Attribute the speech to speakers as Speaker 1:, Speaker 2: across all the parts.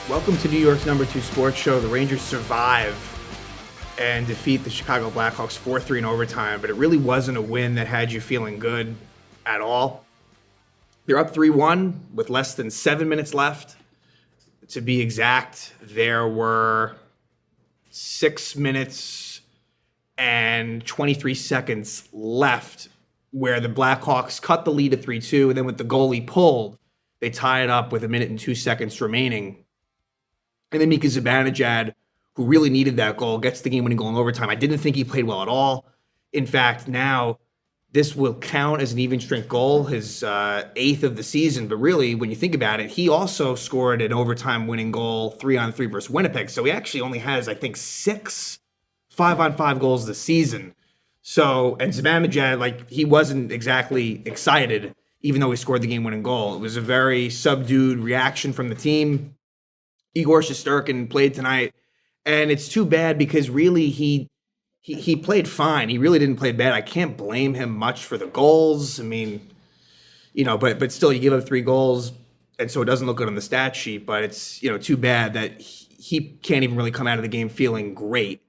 Speaker 1: Welcome to New York's #2 sports show. The Rangers survive and defeat the Chicago Blackhawks 4-3 in overtime, but it really wasn't a win that had you feeling good at all. They're up 3-1 with less than 7 minutes left. To be exact, there were 6 minutes and 23 seconds left where the Blackhawks cut the lead to 3-2, and then with the goalie pulled, they tie it up with 1 minute and 2 seconds remaining. And then Mika Zibanejad, who really needed that goal, gets the game-winning goal in overtime. I didn't think he played well at all. In fact, now this will count as an even-strength goal, his 8th of the season. But really, when you think about it, he also scored an overtime winning goal 3-on-3 versus Winnipeg. So he actually only has, I think, 6 5-on-5 goals this season. So, and Zibanejad, he wasn't exactly excited, even though he scored the game-winning goal. It was a very subdued reaction from the team. Igor Shesterkin played tonight, and it's too bad because really he played fine. He really didn't play bad. I can't blame him much for the goals. I mean, but still, you give up 3 goals, and so it doesn't look good on the stat sheet. But it's too bad that he can't even really come out of the game feeling great.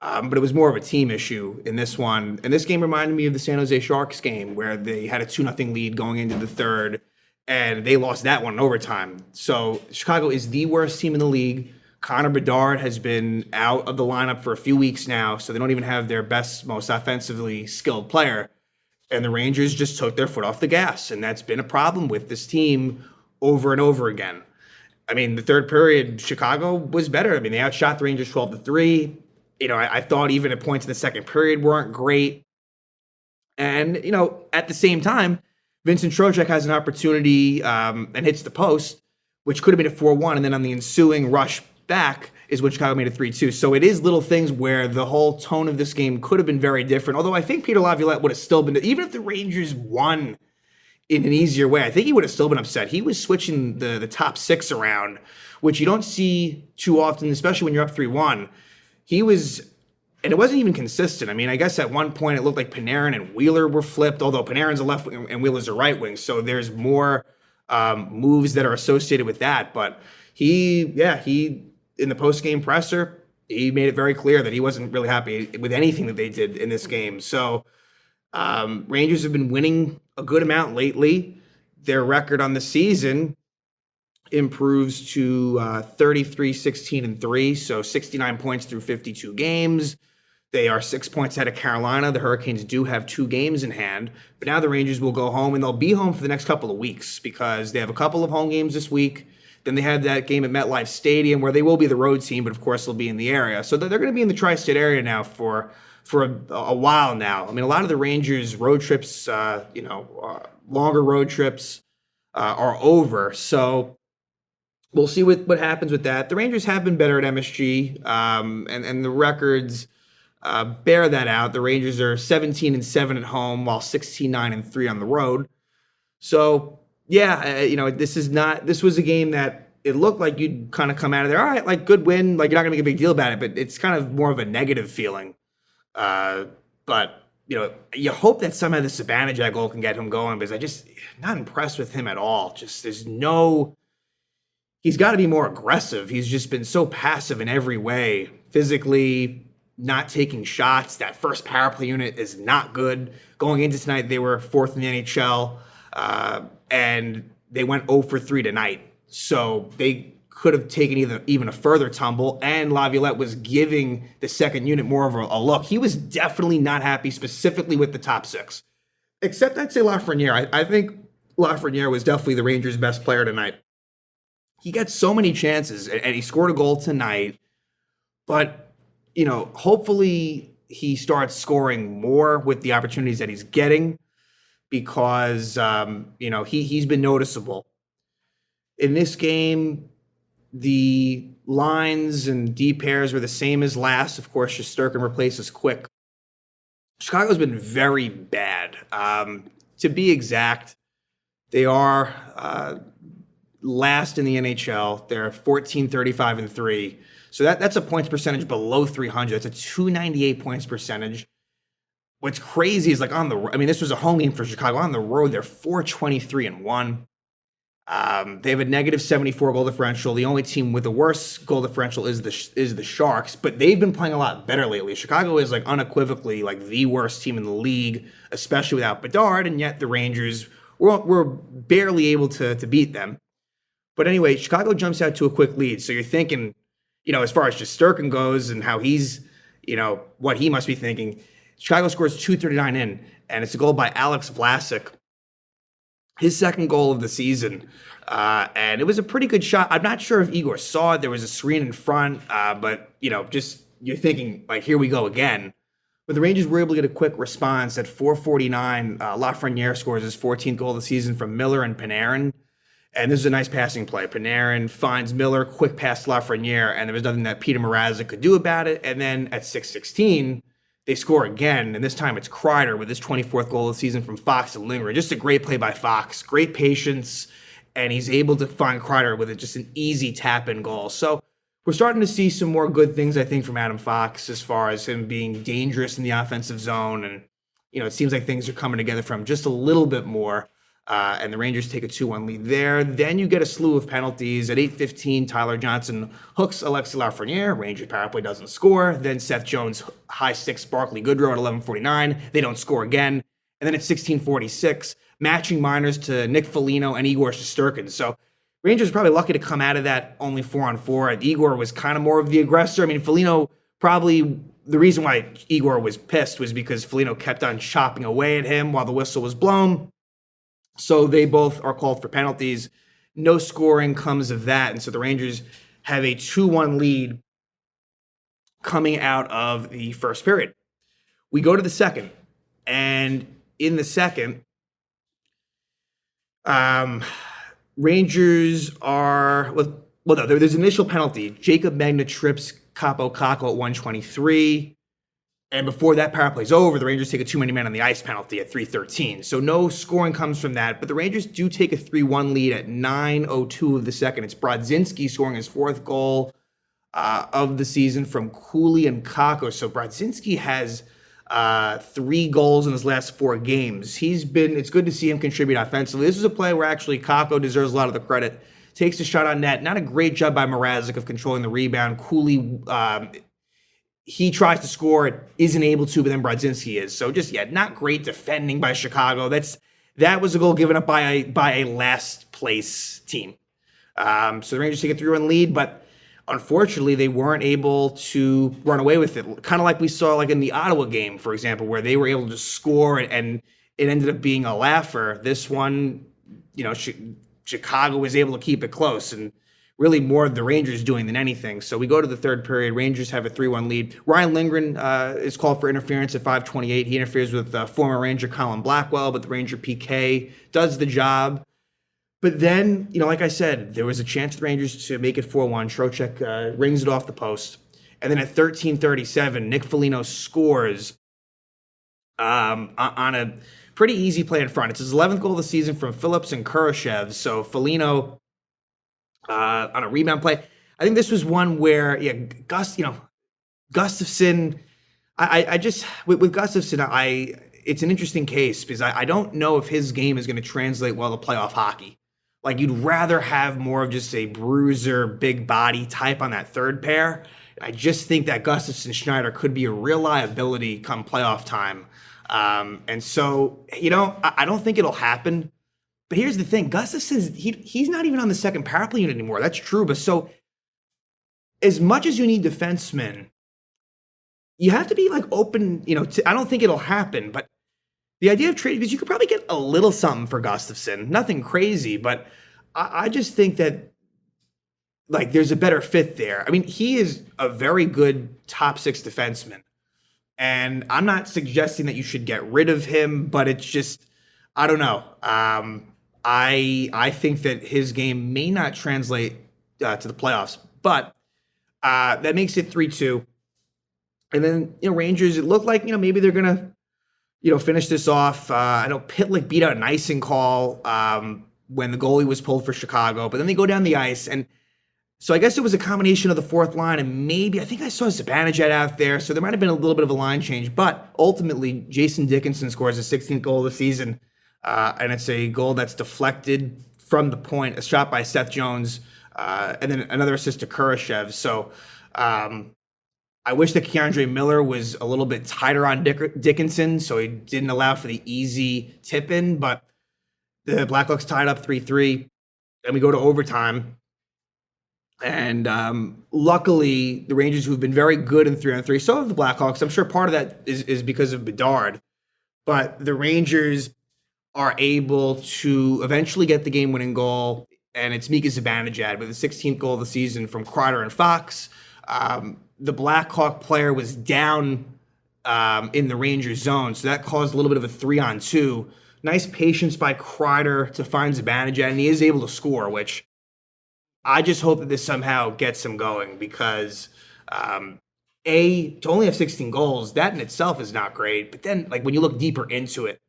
Speaker 1: But it was more of a team issue in this one. And this game reminded me of the San Jose Sharks game where they had a 2-0 lead going into the third, and they lost that one in overtime. So Chicago is the worst team in the league. Connor Bedard has been out of the lineup for a few weeks now, so they don't even have their best, most offensively skilled player. And the Rangers just took their foot off the gas, and that's been a problem with this team over and over again. I mean, the third period, Chicago was better. I mean, they outshot the Rangers 12-3. I thought even at points in the second period weren't great. And, at the same time, Vincent Trocheck has an opportunity and hits the post, which could have been a 4-1. And then on the ensuing rush back is when Chicago made a 3-2. So it is little things where the whole tone of this game could have been very different. Although I think Peter Laviolette would have still been, even if the Rangers won in an easier way, I think he would have still been upset. He was switching the top 6 around, which you don't see too often, especially when you're up 3-1. He was, and it wasn't even consistent. I mean, I guess at one point it looked like Panarin and Wheeler were flipped, although Panarin's a left wing and Wheeler's a right wing. So there's more moves that are associated with that. But he in the post-game presser, he made it very clear that he wasn't really happy with anything that they did in this game. So Rangers have been winning a good amount lately. Their record on the season improves to 33-16-3, so 69 points through 52 games. They are 6 points ahead of Carolina. The Hurricanes do have 2 games in hand, but now the Rangers will go home, and they'll be home for the next couple of weeks because they have a couple of home games this week. Then they have that game at MetLife Stadium where they will be the road team, but of course they'll be in the area. So they're going to be in the tri-state area now for a while now. I mean, a lot of the Rangers' road trips, longer road trips are over. So we'll see what happens with that. The Rangers have been better at MSG, and the records bear that out. The Rangers are 17-7 at home, while 16-9-3 on the road. So yeah, this was a game that it looked like you'd kind of come out of there, all right, good win, you're not gonna make a big deal about it, but it's kind of more of a negative feeling. But you hope that somehow the Zibanejad goal can get him going, because I just not impressed with him at all. Just he's got to be more aggressive. He's just been so passive in every way, physically, not taking shots. That first power play unit is not good. Going into tonight, they were 4th in the NHL, and they went 0 for 3 tonight. So they could have taken even a further tumble, and Laviolette was giving the second unit more of a look. He was definitely not happy, specifically with the top 6. Except I'd say Lafreniere. I think Lafreniere was definitely the Rangers' best player tonight. He got so many chances, and he scored a goal tonight. But, hopefully he starts scoring more with the opportunities that he's getting, because, he's been noticeable. In this game, the lines and D pairs were the same as last. Of course, Shesterkin replaces Quick. Chicago's been very bad. To be exact, they are last in the NHL. They're 14-35-3. So that's a points percentage below 300. That's a 298 points percentage. What's crazy is this was a home game for Chicago. On the road, they're 423-1. They have a negative 74 goal differential. The only team with a worse goal differential is the Sharks, but they've been playing a lot better lately. Chicago is like unequivocally like the worst team in the league, especially without Bedard, and yet the Rangers were barely able to beat them. But anyway, Chicago jumps out to a quick lead. So you're thinking, as far as just Sturkin goes and how he's, what he must be thinking. Chicago scores 2:39 in, and it's a goal by Alex Vlasic, his second goal of the season. And it was a pretty good shot. I'm not sure if Igor saw it. There was a screen in front, but, just you're thinking, like, here we go again. But the Rangers were able to get a quick response at 4:49. Lafreniere scores his 14th goal of the season from Miller and Panarin. And this is a nice passing play. Panarin finds Miller, quick pass to Lafreniere, and there was nothing that Peter Mrazek could do about it. And then at 6:16, they score again, and this time it's Kreider with his 24th goal of the season from Fox and Lindgren. Just a great play by Fox, great patience, and he's able to find Kreider with just an easy tap-in goal. So we're starting to see some more good things, I think, from Adam Fox as far as him being dangerous in the offensive zone. And, it seems like things are coming together for him just a little bit more. And the Rangers take a 2-1 lead there. Then you get a slew of penalties. At 8:15, Tyler Johnson hooks Alexis Lafreniere. Rangers power play doesn't score. Then Seth Jones high sticks Barclay Goodrow at 11:49. They don't score again. And then at 16:46, matching minors to Nick Foligno and Igor Shesterkin. So Rangers are probably lucky to come out of that only 4-on-4. Igor was kind of more of the aggressor. I mean, Foligno probably, the reason why Igor was pissed was because Foligno kept on chopping away at him while the whistle was blown. So they both are called for penalties. No scoring comes of that. And so the Rangers have a 2-1 lead coming out of the first period. We go to the second. And in the second, Rangers are, no, there's an initial penalty. Jacob Magna trips Capo Caco at 1:23. And before that power play's over, the Rangers take a too many men on the ice penalty at 3:13. So no scoring comes from that. But the Rangers do take a 3-1 lead at 9:02 of the second. It's Brodzinski scoring his fourth goal of the season from Cooley and Kakko. So Brodzinski has 3 goals in his last 4 games. It's good to see him contribute offensively. This is a play where actually Kakko deserves a lot of the credit. Takes a shot on net. Not a great job by Mrazek of controlling the rebound. Cooley, he tries to score, it isn't able to, but then Brodzinski is. So just, not great defending by Chicago. That was a goal given up by a last place team. So the Rangers take a 3-1 lead, but unfortunately they weren't able to run away with it. Kind of like we saw like in the Ottawa game, for example, where they were able to score and it ended up being a laugher. This one, Chicago was able to keep it close, and really more of the Rangers doing than anything. So we go to the third period. Rangers have a 3-1 lead. Ryan Lindgren is called for interference at 5:28. He interferes with former Ranger Colin Blackwell, but the Ranger PK does the job. But then, like I said, there was a chance for the Rangers to make it 4-1. Trocheck rings it off the post. And then at 13:37, Nick Foligno scores on a pretty easy play in front. It's his 11th goal of the season from Phillips and Kurashev. So Foligno on a rebound play. I think this was one where, Gustafsson, I just, with Gustafsson, it's an interesting case because I don't know if his game is going to translate well to playoff hockey. Like, you'd rather have more of just a bruiser, big body type on that third pair. I just think that Gustafsson Schneider could be a real liability come playoff time. And so, I don't think it'll happen. But here's the thing, Gustafsson, he's not even on the second power play unit anymore. That's true. But so, as much as you need defensemen, you have to be like open, I don't think it'll happen, but the idea of trading, because you could probably get a little something for Gustafsson, nothing crazy, but I just think that like there's a better fit there. I mean, he is a very good top 6 defenseman, and I'm not suggesting that you should get rid of him, but it's just, I don't know. I think that his game may not translate to the playoffs, but that makes it 3-2. And then, Rangers, it looked like, maybe they're going to, finish this off. I know Pitlick beat out an icing call when the goalie was pulled for Chicago, but then they go down the ice. And so I guess it was a combination of the fourth line, and maybe, I think I saw Zibanejad out there, so there might have been a little bit of a line change. But ultimately, Jason Dickinson scores his 16th goal of the season, and it's a goal that's deflected from the point, a shot by Seth Jones, and then another assist to Kurashev. So I wish that Keandre Miller was a little bit tighter on Dickinson, so he didn't allow for the easy tip in, but the Blackhawks tied up 3-3, and we go to overtime. And luckily, the Rangers, who've been very good in 3-on-3, so have the Blackhawks. I'm sure part of that is because of Bedard, but the Rangers are able to eventually get the game-winning goal, and it's Mika Zibanejad with the 16th goal of the season from Kreider and Fox. The Blackhawk player was down in the Rangers zone, so that caused a little bit of a 3-on-2. Nice patience by Kreider to find Zibanejad, and he is able to score, which I just hope that this somehow gets him going because, to only have 16 goals, that in itself is not great. But then, like, when you look deeper into it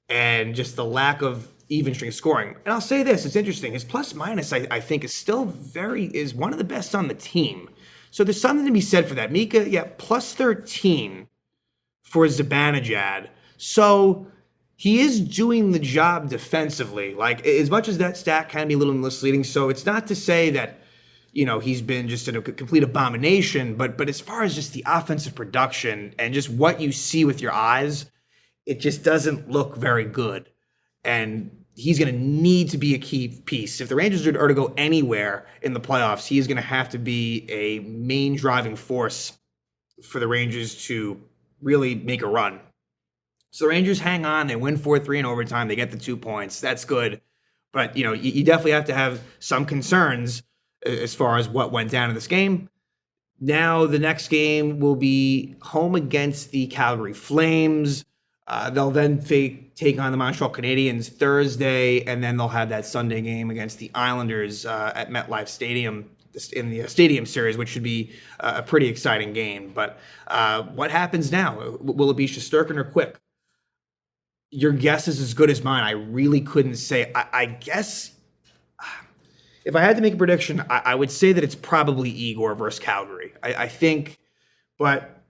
Speaker 1: and just the lack of even strength scoring, and I'll say this, it's interesting. His plus minus, I think, is still is one of the best on the team. So there's something to be said for that. Mika, plus 13 for Zibanejad. So he is doing the job defensively. Like, as much as that stat can be a little misleading, so it's not to say that, he's been just a complete abomination, but as far as just the offensive production and just what you see with your eyes, it just doesn't look very good. And he's going to need to be a key piece. If the Rangers are to go anywhere in the playoffs, he's going to have to be a main driving force for the Rangers to really make a run. So the Rangers hang on. They win 4-3 in overtime. They get the 2 points. That's good. But, you definitely have to have some concerns as far as what went down in this game. Now the next game will be home against the Calgary Flames. They'll then take on the Montreal Canadiens Thursday, and then they'll have that Sunday game against the Islanders at MetLife Stadium in the Stadium Series, which should be a pretty exciting game. But what happens now? Will it be Shesterkin or Quick? Your guess is as good as mine. I really couldn't say. I guess if I had to make a prediction, I would say that it's probably Igor versus Calgary. I think, but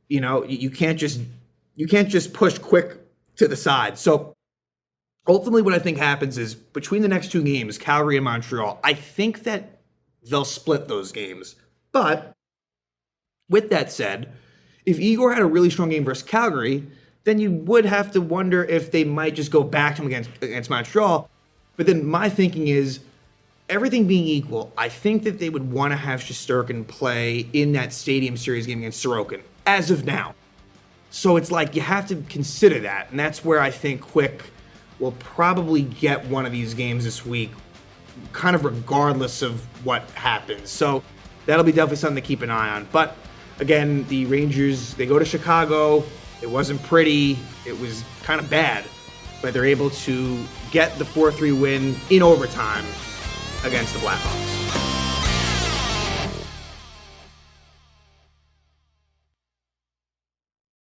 Speaker 1: you can't just push Quick to the side. So ultimately what I think happens is between the next two games, Calgary and Montreal, I think that they'll split those games. But with that said, if Igor had a really strong game versus Calgary, then you would have to wonder if they might just go back to him against Montreal. But then my thinking is, everything being equal, I think that they would want to have Shesterkin play in that Stadium Series game against Sorokin, as of now. So it's like you have to consider that, and that's where I think Quick will probably get one of these games this week, kind of regardless of what happens. So that'll be definitely something to keep an eye on. But again, the Rangers, they go to Chicago. It wasn't pretty. It was kind of bad, but they're able to get the 4-3 win in overtime against the Blackhawks.